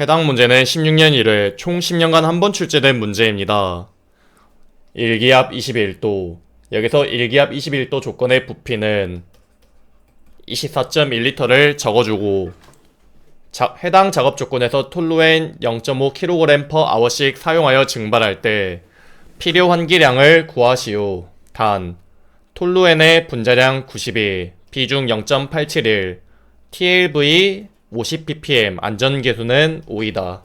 해당 문제는 16년 1회 총 10년간 한 번 출제된 문제입니다. 일기압 21도. 여기서 일기압 21도 조건의 부피는 24.1L를 적어주고 해당 작업 조건에서 톨루엔 0.5kg/h씩 사용하여 증발할 때 필요 환기량을 구하시오. 단, 톨루엔의 분자량 92, 비중 0.871, TLV 50ppm, 안전계수는 5이다.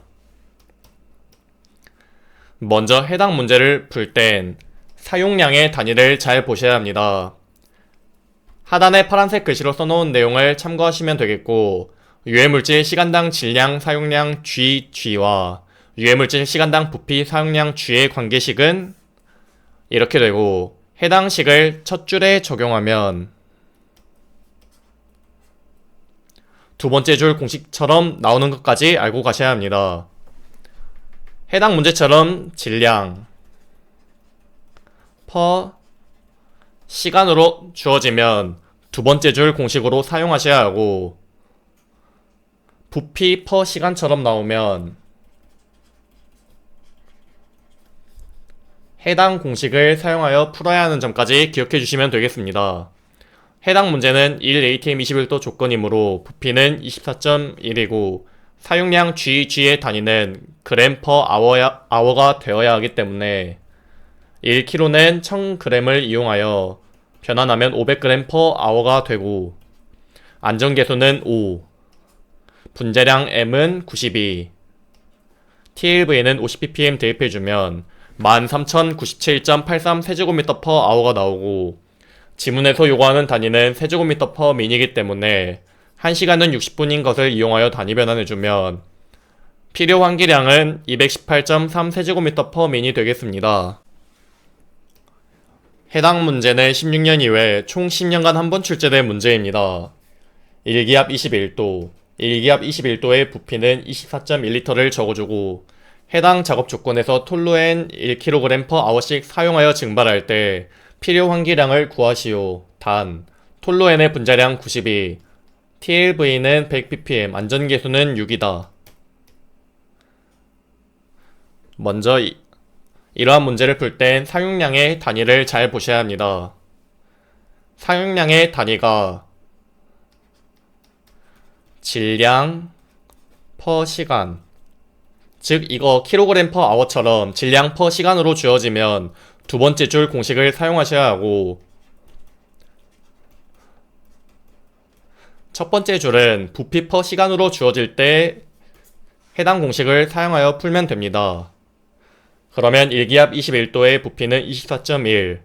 먼저 해당 문제를 풀 땐 사용량의 단위를 잘 보셔야 합니다. 하단에 파란색 글씨로 써놓은 내용을 참고하시면 되겠고, 유해물질 시간당 질량 사용량 G와 유해물질 시간당 부피 사용량 G의 관계식은 이렇게 되고, 해당 식을 첫 줄에 적용하면 두 번째 줄 공식처럼 나오는 것까지 알고 가셔야 합니다. 해당 문제처럼 질량 per 시간으로 주어지면 두 번째 줄 공식으로 사용하셔야 하고, 부피 per 시간처럼 나오면 해당 공식을 사용하여 풀어야 하는 점까지 기억해 주시면 되겠습니다. 해당 문제는 1atm 21도 조건이므로 부피는 24.1이고 사용량 G의 단위는 g/hour가 되어야 하기 때문에 1kg는 1000g을 이용하여 변환하면 500g/hour가 되고, 안전계수는 5, 분자량 M은 92, TLV는 50ppm 대입해주면 13097.83 세제곱미터/hour가 나오고, 지문에서 요구하는 단위는 세제곱미터/min이기 때문에 1시간은 60분인 것을 이용하여 단위 변환해주면 필요 환기량은 218.3 세제곱미터/min이 되겠습니다. 해당 문제는 16년 이외 총 10년간 한 번 출제된 문제입니다. 일기압 21도. 일기압 21도의 부피는 24.1L를 적어주고 해당 작업 조건에서 톨루엔 1kg/h씩 사용하여 증발할 때 필요 환기량을 구하시오. 단, 톨루엔의 분자량 92, TLV는 100ppm, 안전계수는 6이다. 먼저 이러한 문제를 풀 땐 사용량의 단위를 잘 보셔야 합니다. 사용량의 단위가 질량 per 시간, 즉 이거 kg/h처럼 질량 per 시간으로 주어지면 두 번째 줄 공식을 사용하셔야 하고, 첫 번째 줄은 부피 per 시간으로 주어질 때 해당 공식을 사용하여 풀면 됩니다. 그러면 일기압 21도의 부피는 24.1,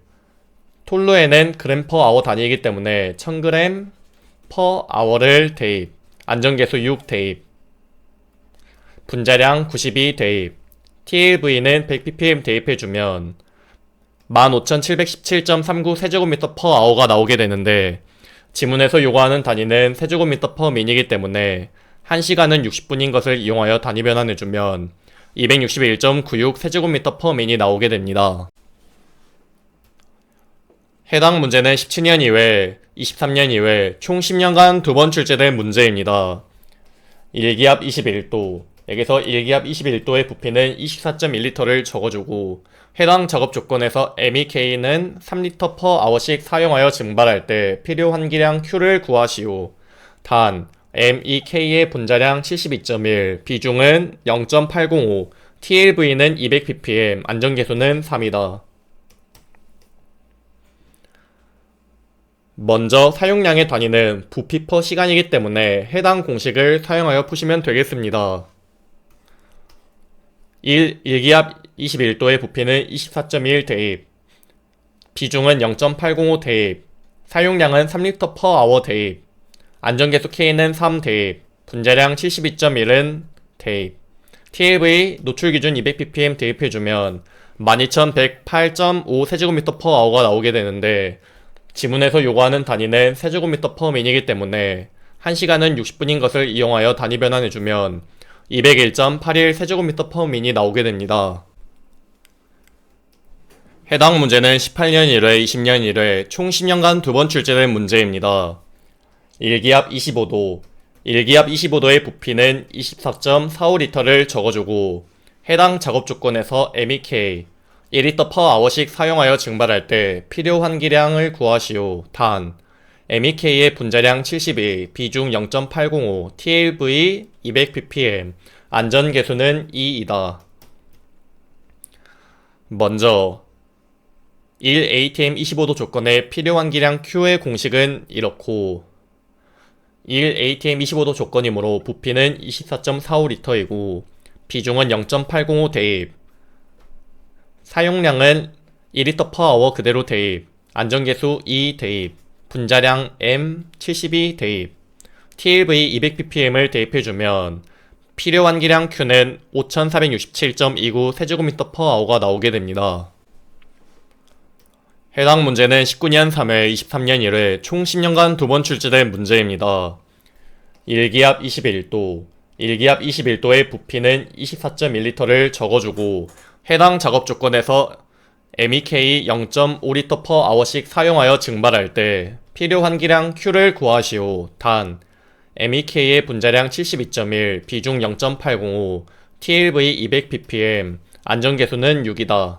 톨루엔은 g/hour 단위이기 때문에 1000g/hour를 대입, 안전계수 6 대입, 분자량 92 대입, TLV는 100ppm 대입해주면 15717.39 세제곱미터/hour가 나오게 되는데, 지문에서 요구하는 단위는 세제곱미터/min이기 때문에 1시간은 60분인 것을 이용하여 단위 변환해주면 261.96 세제곱미터/min이 나오게 됩니다. 해당 문제는 17년 이외, 23년 이외 총 10년간 두 번 출제된 문제입니다. 일기압 21도. 여기서 일기압 21도의 부피는 24.1L를 적어주고 해당 작업 조건에서 MEK는 3L/hour씩 사용하여 증발할 때 필요 환기량 Q를 구하시오. 단, MEK의 분자량 72.1, 비중은 0.805, TLV는 200ppm, 안전계수는 3이다. 먼저 사용량의 단위는 부피 per 시간이기 때문에 해당 공식을 사용하여 푸시면 되겠습니다. 일기압 21도의 부피는 24.1 대입, 비중은 0.805 대입, 사용량은 3L/hour 대입, 안전계수 K는 3 대입, 분자량 72.1은 대입, TLV 노출기준 200ppm 대입해주면 12108.5 세제곱미터/hour가 나오게 되는데, 지문에서 요구하는 단위는 세제곱미터/min이기 때문에 1시간은 60분인 것을 이용하여 단위 변환해주면 201.81 세제곱미터/min이 나오게 됩니다. 해당 문제는 18년 1회, 20년 1회 총 10년간 두 번 출제된 문제입니다. 일기압 25도. 1기압 25도의 부피는 24.45리터를 적어주고 해당 작업 조건에서 MEK 1리터/h씩 사용하여 증발할 때 필요한 기량을 구하시오. 단 MEK의 분자량 72, 비중 0.805, TLV 200ppm, 안전계수는 2이다. 먼저 1ATM 25도 조건에 필요한 기량 Q의 공식은 이렇고 1ATM 25도 조건이므로 부피는 24.45리터이고 비중은 0.805 대입, 사용량은 1리터/h 그대로 대입, 안전계수 2 대입, 분자량 M 72 대입, TLV 200ppm을 대입해주면 필요한 기량 Q는 5467.29 세제곱미터/h가 나오게 됩니다. 해당 문제는 19년 3월, 23년 1회 총 10년간 2번 출제된 문제입니다. 1기압 21도, 1기압 21도의 부피는 24.1리터를 적어주고 해당 작업 조건에서 MEK 0.5리터/h씩 사용하여 증발할 때 필요한 기량 Q를 구하시오. 단 MEK의 분자량 72.1, 비중 0.805, TLV 200ppm, 안전계수는 6이다.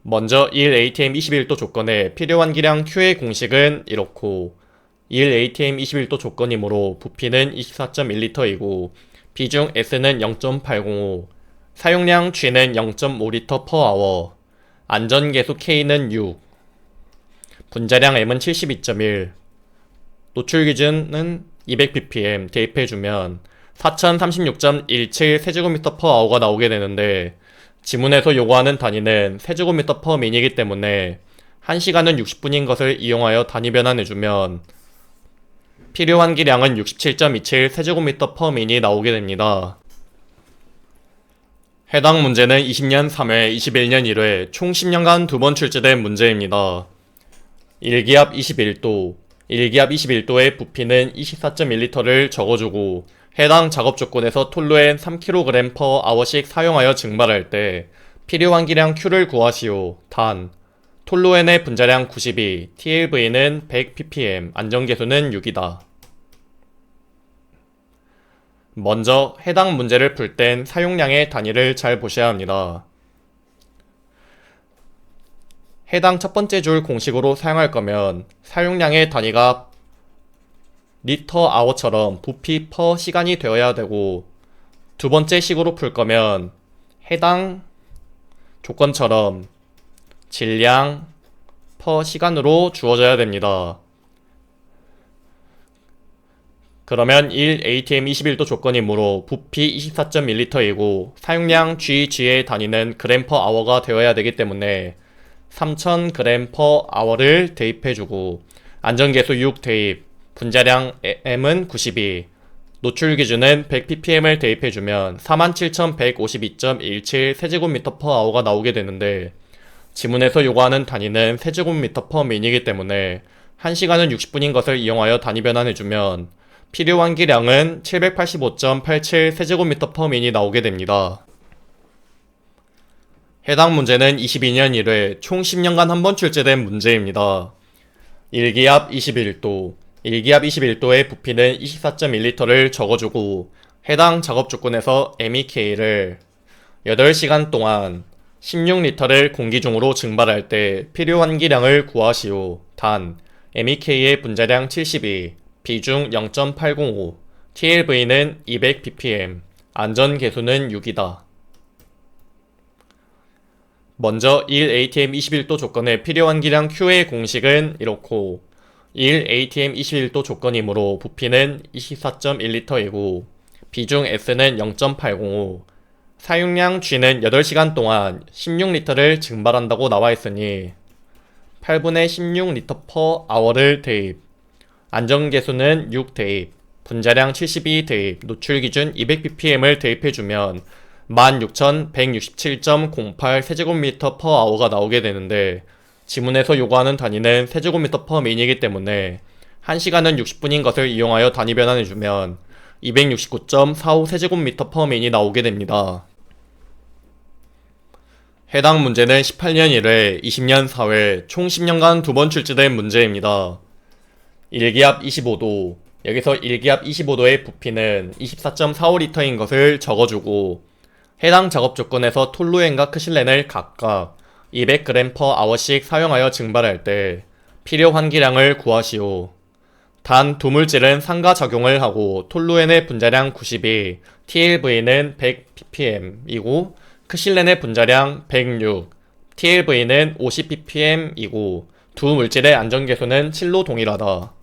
먼저 1ATM 21도 조건에 필요한 기량 Q의 공식은 이렇고 1ATM 21도 조건이므로 부피는 24.1리터이고 비중 S는 0.805, 사용량 G는 0.5리터/h, 안전계수 K는 6, 분자량 M은 72.1, 노출기준은 200ppm 대입해주면 4036.17 세제곱미터/h가 나오게 되는데 지문에서 요구하는 단위는 세제곱미터/min이기 때문에 1시간은 60분인 것을 이용하여 단위 변환해주면 필요한 기량은 67.27 세제곱미터/min이 나오게 됩니다. 해당 문제는 20년 3회, 21년 1회 총 10년간 2번 출제된 문제입니다. 1기압 21도, 1기압 21도의 부피는 24.1리터를 적어주고 해당 작업 조건에서 톨루엔 3kg/h씩 사용하여 증발할 때 필요한 기량 Q를 구하시오. 단 톨루엔의 분자량 92, TLV는 100ppm, 안전계수는 6이다. 먼저 해당 문제를 풀 땐 사용량의 단위를 잘 보셔야 합니다. 해당 첫 번째 줄 공식으로 사용할 거면 사용량의 단위가 리터 아워처럼 부피 퍼 시간이 되어야 되고 두 번째 식으로 풀 거면 해당 조건처럼 질량 퍼 시간으로 주어져야 됩니다. 그러면 1ATM 21도 조건이므로 부피 24.1리터이고 사용량 GG의 단위는 g/h가 되어야 되기 때문에 3000g/h를 대입해주고 안전계수 6 대입, 분자량 M은 92, 노출기준은 100ppm을 대입해주면 47152.17 세제곱미터/h가 나오게 되는데 지문에서 요구하는 단위는 세제곱미터/min이기 때문에 1시간은 60분인 것을 이용하여 단위 변환해주면 필요한 기량은 785.87 세제곱미터/min이 나오게 됩니다. 해당 문제는 22년 1회 총 10년간 한 번 출제된 문제입니다. 1기압 21도, 1기압 21도의 부피는 24.1리터를 적어주고 해당 작업 조건에서 MEK를 8시간 동안 16리터를 공기 중으로 증발할 때 필요한 기량을 구하시오. 단 MEK의 분자량 72, 비중 0.805, TLV는 200ppm, 안전계수는 6이다. 먼저 1ATM 21도 조건에 필요한 기량 Q의 공식은 이렇고 1ATM 21도 조건이므로 부피는 24.1리터이고 비중 S는 0.805, 사용량 G는 8시간 동안 16리터를 증발한다고 나와있으니 8분의 16리터/h를 대입, 안전계수는 6 대입, 분자량 72 대입, 노출기준 200ppm을 대입해주면 16,167.08 세제곱미터/h가 나오게 되는데 지문에서 요구하는 단위는 세제곱미터/min이기 때문에 1시간은 60분인 것을 이용하여 단위 변환해주면 269.45 세제곱미터/min이 나오게 됩니다. 해당 문제는 18년 1회, 20년 4회 총 10년간 2번 출제된 문제입니다. 1기압 25도, 여기서 일기압 25도의 부피는 24.45L인 것을 적어주고 해당 작업 조건에서 톨루엔과 크실렌을 각각 200g/h씩 사용하여 증발할 때 필요 환기량을 구하시오. 단 두 물질은 상가작용을 하고 톨루엔의 분자량 92, TLV는 100ppm이고 크실렌의 분자량 106, TLV는 50ppm이고 두 물질의 안전계수는 7로 동일하다.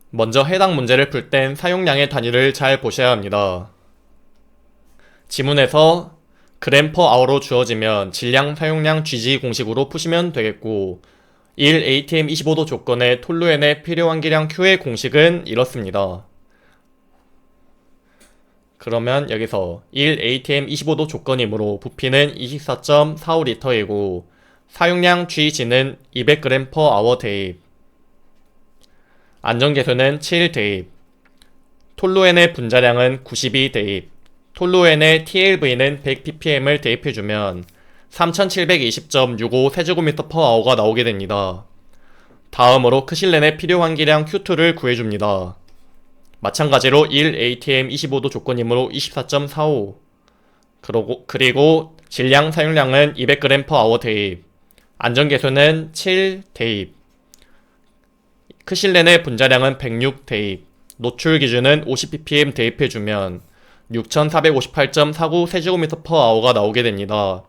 먼저 해당 문제를 풀 땐 사용량의 단위를 잘 보셔야 합니다. 지문에서 g/h로 주어지면 질량 사용량 GG 공식으로 푸시면 되겠고 1atm 25도 조건의 톨루엔의 필요 환기량 Q의 공식은 이렇습니다. 그러면 여기서 1atm 25도 조건이므로 부피는 24.45L이고 사용량 GG는 200g/h 대입, 안전계수는 7 대입, 톨루엔의 분자량은 92 대입, 톨루엔의 TLV는 100ppm을 대입해주면 3720.65 세제곱미터/h가 나오게 됩니다. 다음으로 크실렌의 필요 환기량 Q2를 구해줍니다. 마찬가지로 1atm 25도 조건이므로 24.45, 그리고 질량 사용량은 200g/h 대입, 안전계수는 7 대입, 크실렌의 분자량은 106 대입, 노출 기준은 50ppm 대입해주면 6458.49 세제곱미터/h가 나오게 됩니다.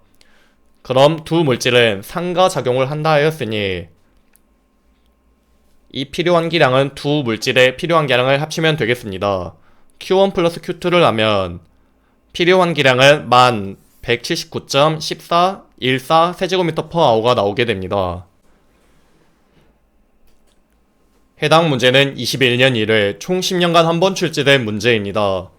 그럼 두 물질은 상가작용을 한다 하였으니 이 필요 환기량은 두 물질의 필요 환기량을 합치면 되겠습니다. Q1 플러스 Q2를 하면 필요 환기량은 1179.1414 세제곱미터/h가 나오게 됩니다. 해당 문제는 21년 1회 총 10년간 한 번 출제된 문제입니다.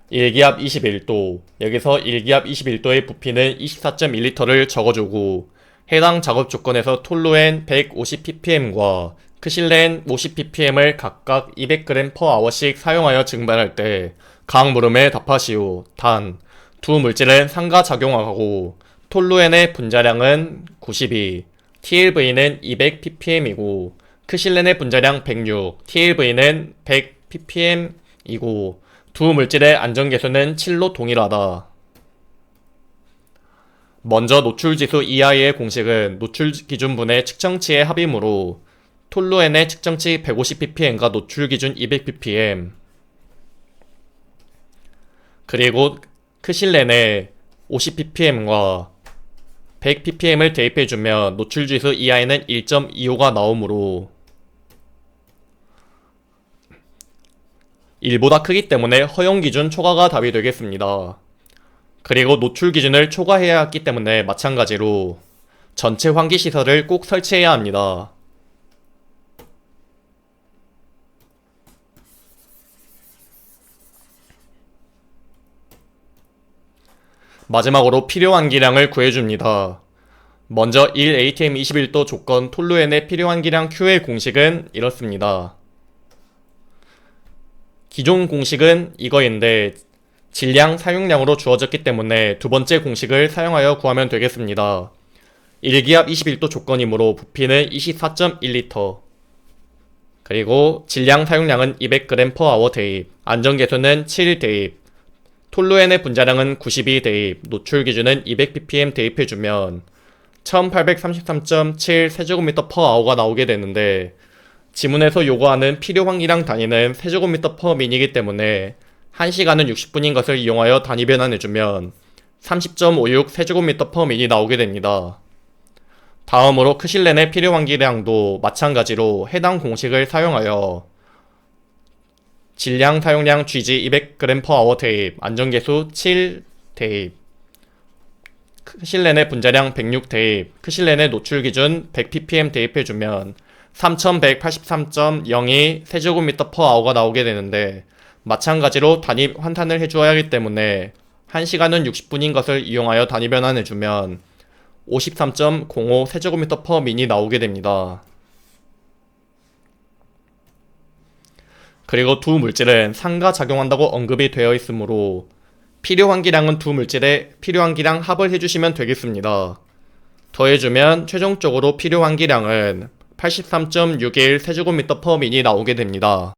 일기압 21도, 여기서 일기압 21도의 부피는 24.1L를 적어주고 해당 작업 조건에서 톨루엔 150ppm과 크실렌 50ppm을 각각 200g/h씩 사용하여 증발할 때 각 물음에 답하시오. 단, 두 물질은 상가작용하고 톨루엔의 분자량은 92, TLV는 200ppm이고 크실렌의 분자량 106, TLV는 100ppm이고 두 물질의 안전계수는 7로 동일하다. 먼저 노출지수 EI의 공식은 노출기준분의 측정치의 합이므로 톨루엔의 측정치 150ppm과 노출기준 200ppm 그리고 크실렌의 50ppm과 100ppm을 대입해주면 노출지수 EI는 1.25가 나오므로 1보다 크기 때문에 허용기준 초과가 답이 되겠습니다. 그리고 노출기준을 초과해야 하기 때문에 마찬가지로 전체 환기시설을 꼭 설치해야 합니다. 마지막으로 필요 환기량을 구해줍니다. 먼저 1atm 21도 조건 톨루엔의 필요 환기량 Q의 공식은 이렇습니다. 기존 공식은 이거인데 질량 사용량으로 주어졌기 때문에 두 번째 공식을 사용하여 구하면 되겠습니다. 일기압 21도 조건이므로 부피는 24.1L, 그리고 질량 사용량은 200g/h 대입, 안전계수는 7 대입, 톨루엔의 분자량은 92 대입, 노출 기준은 200ppm 대입해주면 1833.7 세제곱미터/h가 나오게 되는데 지문에서 요구하는 필요 환기량 단위는 세제곱미터/min이기 때문에 1시간은 60분인 것을 이용하여 단위 변환해주면 30.56 세제곱미터/min이 나오게 됩니다. 다음으로 크실렌의 필요 환기량도 마찬가지로 해당 공식을 사용하여 질량 사용량 GG 200g/h 대입, 안전계수 7 대입, 크실렌의 분자량 106 대입, 크실렌의 노출 기준 100ppm 대입해주면 3183.02 세제곱미터/h가 나오게 되는데 마찬가지로 단위 환산을 해주어야 하기 때문에 1시간은 60분인 것을 이용하여 단위 변환해주면 53.05 세제곱미터/min이 나오게 됩니다. 그리고 두 물질은 상가작용한다고 언급이 되어 있으므로 필요 환기량은 두 물질의 필요 환기량 합을 해주시면 되겠습니다. 더해주면 최종적으로 필요 환기량은 83.61 세제곱미터 퍼 민이 나오게 됩니다.